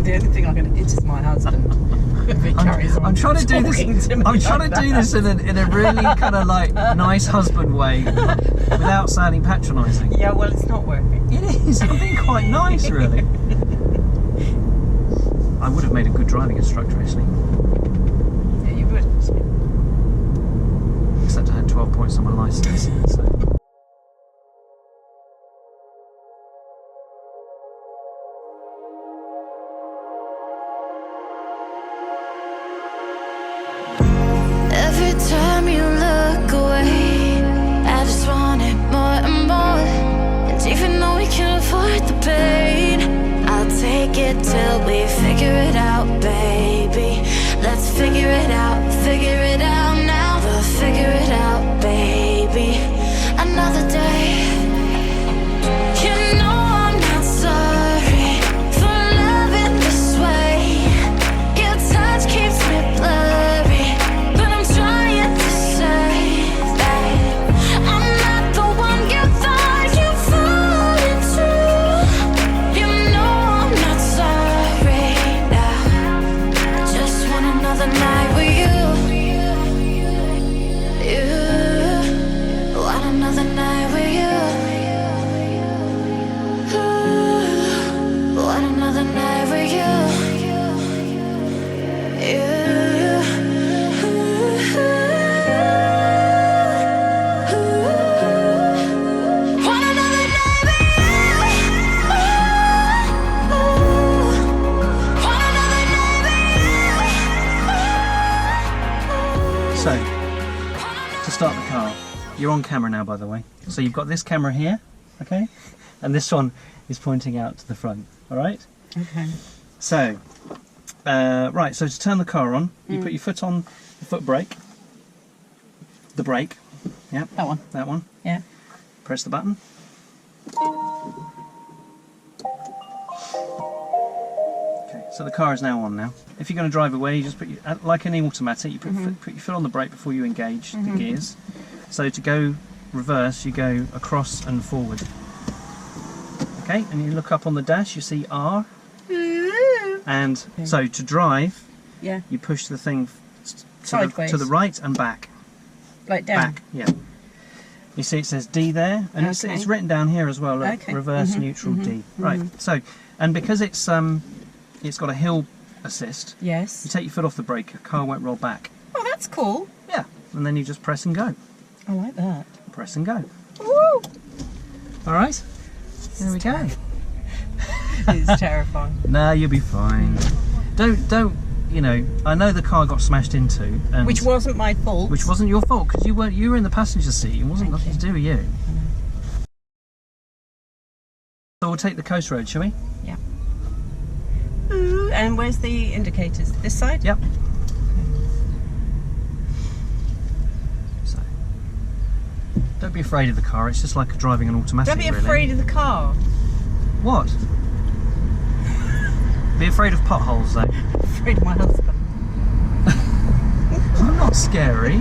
the only thing I'm going to hit is my husband. If he carries on I'm trying to do this. talking to me I'm trying like to do this in a really kind of like nice husband way, without sounding patronising. Yeah, well, it's not working. It is. I'm being quite nice, really. I would have made a good driving instructor, actually. Yeah, you would. Except I had 12 points on my licence. So. Every time you look away, I just want it more and more. And even though we can avoid the pain, I'll take it till we figure it out, baby. Let's figure it out now. We'll figure it out, baby. Another day. You know I'm not sorry for loving this way. Your touch keeps me blurry, but I'm trying to say that I'm not the one you thought you'd fall into. You know I'm not sorry now. Just want another night with you. Want another night with you. Want another night with you. Want another night with you. Want another night with you. So, to start the car, you're on camera now, by the way. So you've got this camera here, okay? And this one is pointing out to the front, all right? Okay. So, right, so to turn the car on, you put your foot on the foot brake. The brake. Yep. That one. That one. Yeah. Press the button. Okay, so the car is now on now. If you're going to drive away, you just put your, like any automatic, you put your foot on the brake before you engage the gears. So to go reverse, you go across and forward. Okay, and you look up on the dash, you see R. And so to drive, Yeah. you push the thing Sideways. to the right and back. Like down. Back, yeah. You see it says D there, and it's Okay. written down here as well. Look, Okay. reverse, neutral, D. Right. So, and because it's got a hill assist, Yes. you take your foot off the brake, the car won't roll back. Oh, that's cool. Yeah. And then you just press and go. I like that. Press and go. Woo! All right. There we go. It's terrifying. No, you'll be fine. Don't. You know, I know the car got smashed into, and Which wasn't my fault. which wasn't your fault because you were in the passenger seat. It wasn't Thank nothing to do with you. So we'll take the coast road, shall we? Yeah. Ooh, and where's the indicators? This side? Yep. So, don't be afraid of the car. It's just like driving an automatic. Don't be really. afraid of the car. What? Be afraid of potholes, though. Afraid of my husband. I'm not scary.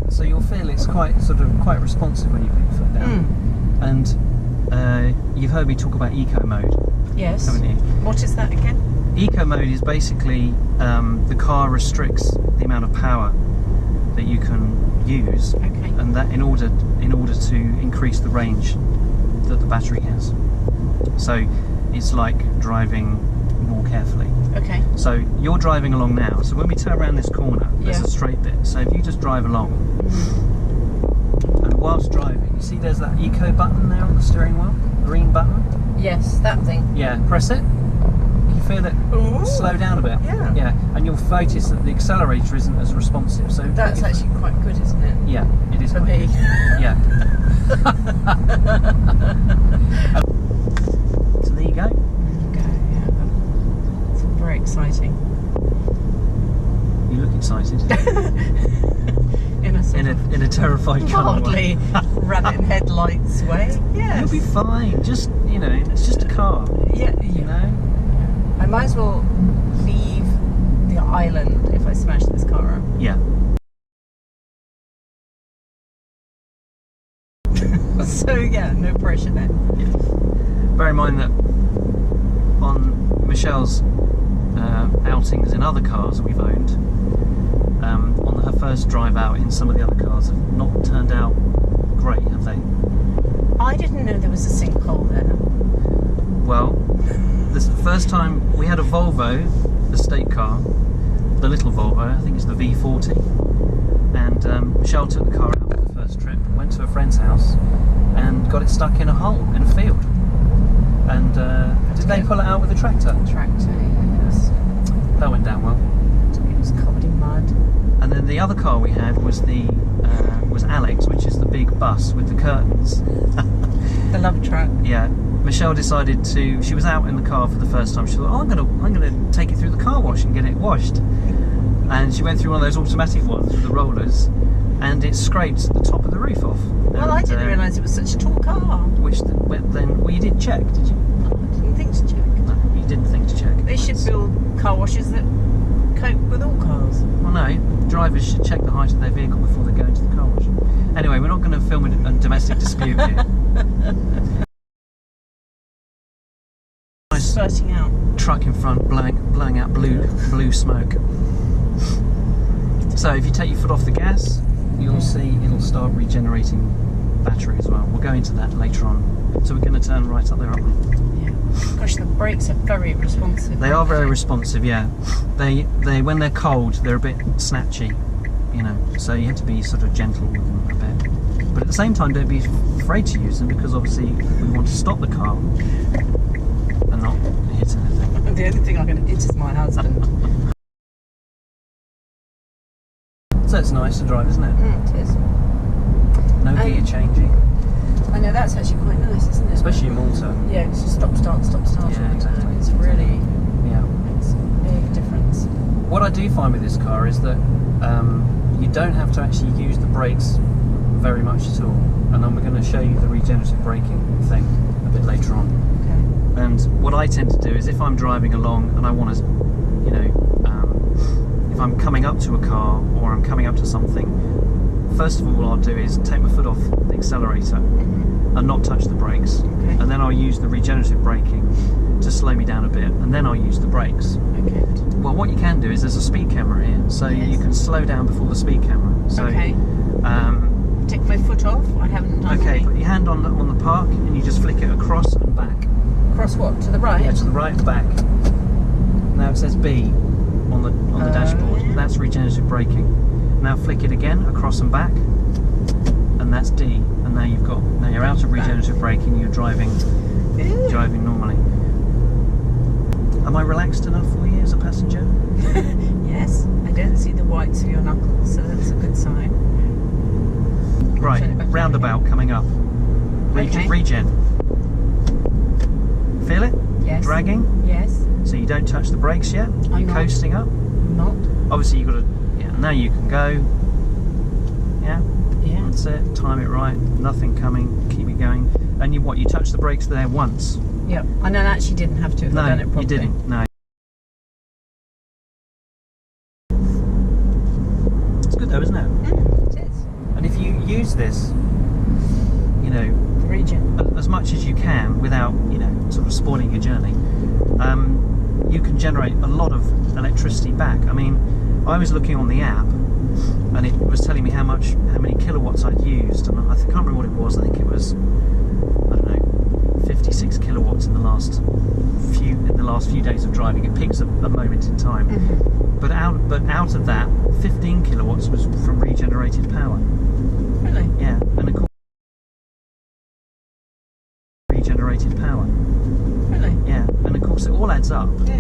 So you'll feel it's quite responsive when you put your foot down. And you've heard me talk about eco mode, Yes. haven't you? What is that again? Eco mode is basically the car restricts the amount of power that you can use, Okay. and that in order to increase the range that the battery has. So it's like driving more carefully. Okay. So you're driving along now. So when we turn around this corner, there's Yeah. a straight bit. So if you just drive along, and whilst driving, you see there's that eco button there on the steering wheel, green button. Yes, that thing. Yeah, press it. You feel it Ooh. slow down a bit. Yeah. Yeah, and you'll notice that the accelerator isn't as responsive. So That's actually quite good, isn't it? yeah, it is For quite me. good. Yeah. So there you go. Okay, yeah. It's very exciting. You look excited. In a sort of in a terrified kind of way. mildly rabbit in headlights way. Yes. You'll be fine. Just it's just a car. Yeah, You know. I might as well leave the island if I smash this car up. Yeah. So yeah, no pressure there. Bear in mind that on Michelle's outings in other cars that we've owned, on her first drive out in some of the other cars have not turned out great, have they? I didn't know there was a sinkhole there. Well, this is the first time we had a Volvo estate car, the little Volvo, I think it's the V40, and Michelle took the car out for the first trip, went to a friend's house and got it stuck in a hole in a field. And did they pull it out with a tractor? Tractor, yes. That went down well. It was covered in mud. And then the other car we had was was Alex, which is the big bus with the curtains. The love truck. Yeah. Michelle decided to. She was out in the car for the first time. She thought, "Oh, I'm gonna take it through the car wash and get it washed." And she went through one of those automatic ones with the rollers, and it scraped the top of the roof off. Well, I didn't realise it was such a tall car. Well, you did check, did you? I didn't think to check. No, you didn't think to check. They should build car washes that cope with all cars. Well, no, drivers should check the height of their vehicle before they go into the car wash. Anyway, we're not going to film a domestic dispute here. Nice Spurting out. truck in front, blowing out blue smoke. So if you take your foot off the gas, you'll see it'll start regenerating battery as well. We'll go into that later on. So we're going to turn right up there, aren't we? Yeah. Gosh, the brakes are very responsive. They are very responsive, yeah. They when they're cold, they're a bit snatchy, you know. So you have to be sort of gentle with them a bit. But at the same time, don't be afraid to use them, because obviously we want to stop the car and not hit anything. The only thing I'm going to hit is my husband. So it's nice to drive, isn't it? It is. No gear changing, I know, that's actually quite nice, isn't it? especially in Malta. Yeah, it's just stop, start. Yeah, all the exactly. time. It's really Yeah. makes a big difference. What I do find with this car is that you don't have to actually use the brakes very much at all. And I'm going to show you the regenerative braking thing a bit later on. Okay. And what I tend to do is, if I'm driving along and I want to, you know, if I'm coming up to a car or I'm coming up to something, first of all what I'll do is take my foot off the accelerator and not touch the brakes. Okay. And then I'll use the regenerative braking to slow me down a bit, and then I'll use the brakes. Okay. Well, what you can do is there's a speed camera here, so you can slow down before the speed camera. So, Okay. Take my foot off. I haven't done okay, any. put your hand on the park and you just flick it across and back. Cross what? To the right? Yeah, to the right and back. Now it says B on the dashboard. Yeah. That's regenerative braking. Now flick it again across and back, and that's D. And now you're out of regenerative braking. You're driving normally. Am I relaxed enough for you as a passenger? Yes. I don't see the whites of your knuckles, so that's a good sign. Right, Turn it back roundabout coming up. Okay. Regen. Feel it? Yes. Dragging. Yes. So you don't touch the brakes yet. I'm You're not. coasting up. Not. Obviously you've got to. Yeah. Now you can go. Yeah. Yeah. That's it. Time it right. Nothing coming. Keep it going. And you touch the brakes there once. Yep. And I actually didn't have to if No, I'd done it properly. you didn't. No. It's good though, isn't it? It is. And if you use this, you know, Regen. as much as you can without, you know, sort of spoiling your journey, you can generate a lot of electricity back. I mean, I was looking on the app and it was telling me how many kilowatts I'd used, and I can't remember what it was. I think it was, I don't know, 56 kilowatts in the last few days of driving. It picks a moment in time. But out of that, 15 kilowatts was from regenerated power. Really? Yeah, and of course, regenerated power. Really? Yeah, and of course it all adds up. Yeah.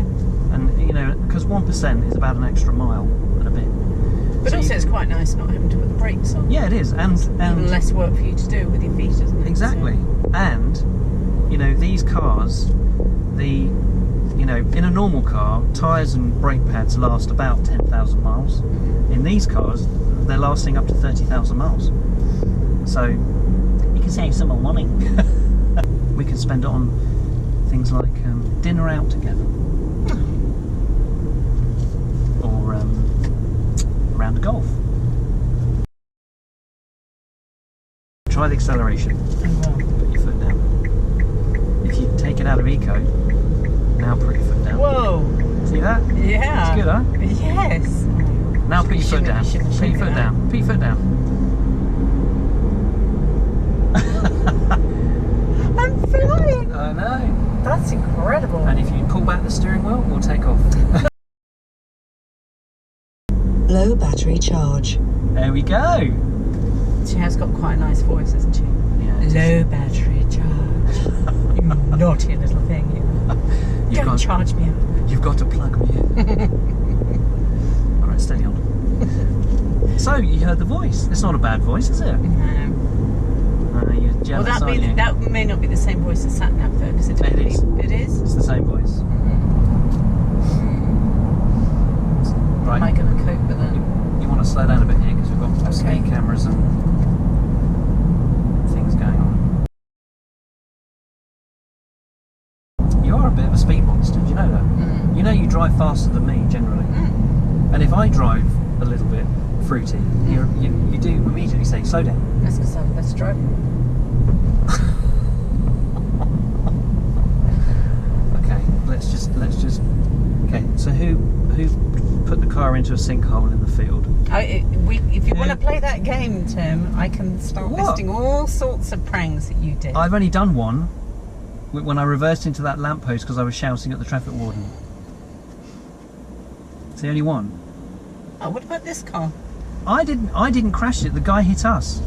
And you know, because 1% is about an extra mile and a bit. But So also you- it's quite nice not having to put the brakes on. yeah, it is, and Even less work for you to do with your feet, isn't it? exactly. And you know, these cars, in a normal car, tyres and brake pads last about 10,000 miles. In these cars, they're lasting up to 30,000 miles. So you can save some more money. We can spend it on things like dinner out together, or round of golf. Try the acceleration. Oh, well. Put your foot down. If you take it out of eco, Now put your foot down. Whoa. See that? Yeah. It's good, huh? Yes. Now put your foot down. Put your foot down. Put your foot down. I'm flying. I know. That's incredible. And if you pull back the steering wheel, we'll take off. Low battery charge. There we go. She has got quite a nice voice, hasn't she? Yeah. Low battery charge. You naughty little thing. You. Don't charge me up. You've got to plug me in. Alright, steady on. So, you heard the voice. It's not a bad voice, is it? No. You're jealous, Well, aren't you? that may not be the same voice as Satnav though, because It is. It is? It's the same voice. Right. Am I going to cope with that? You want to slow down a bit here because we've got speed cameras and things going on. You are a bit of a speed monster, do you know that? You know you drive faster than me generally. And if I drive a little bit fruity, you do immediately say, slow down. That's because I'm the best driver. Okay, let's just. Okay, so who put the car into a sinkhole in the field? If you want to play that game, Tim, I can start listing all sorts of pranks that you did. I've only done one when I reversed into that lamppost because I was shouting at the traffic warden. It's the only one. Oh, what about this car? I didn't crash it. The guy hit us.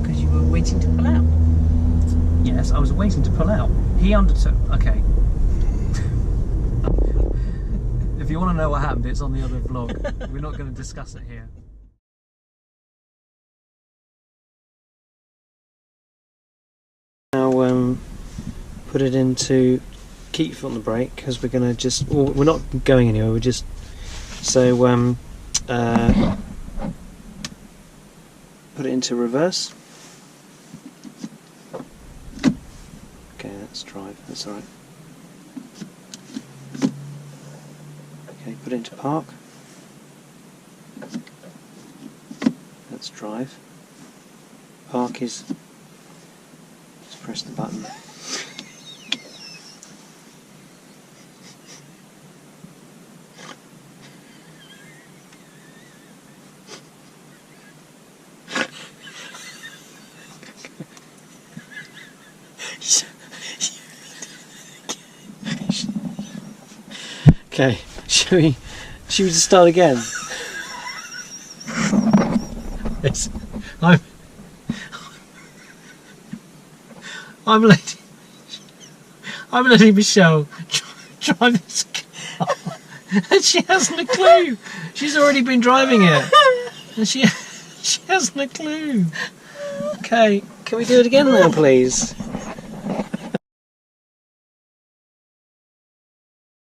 Because you were waiting to pull out. Yes, I was waiting to pull out. He undertook. Okay. If you want to know what happened, it's on the other vlog. We're not going to discuss it here. Now, put it into. Keep your foot on the brake because we're going to just. Well, we're not going anywhere. We're just. So, put it into reverse. Okay, that's drive. That's all right. Okay, put it into park. That's drive. Park is. Just press the button. Okay, should we just start again? Yes, I'm letting Michelle drive this car, and she hasn't a clue. She's already been driving it, and she hasn't a clue. Okay, can we do it again now, please?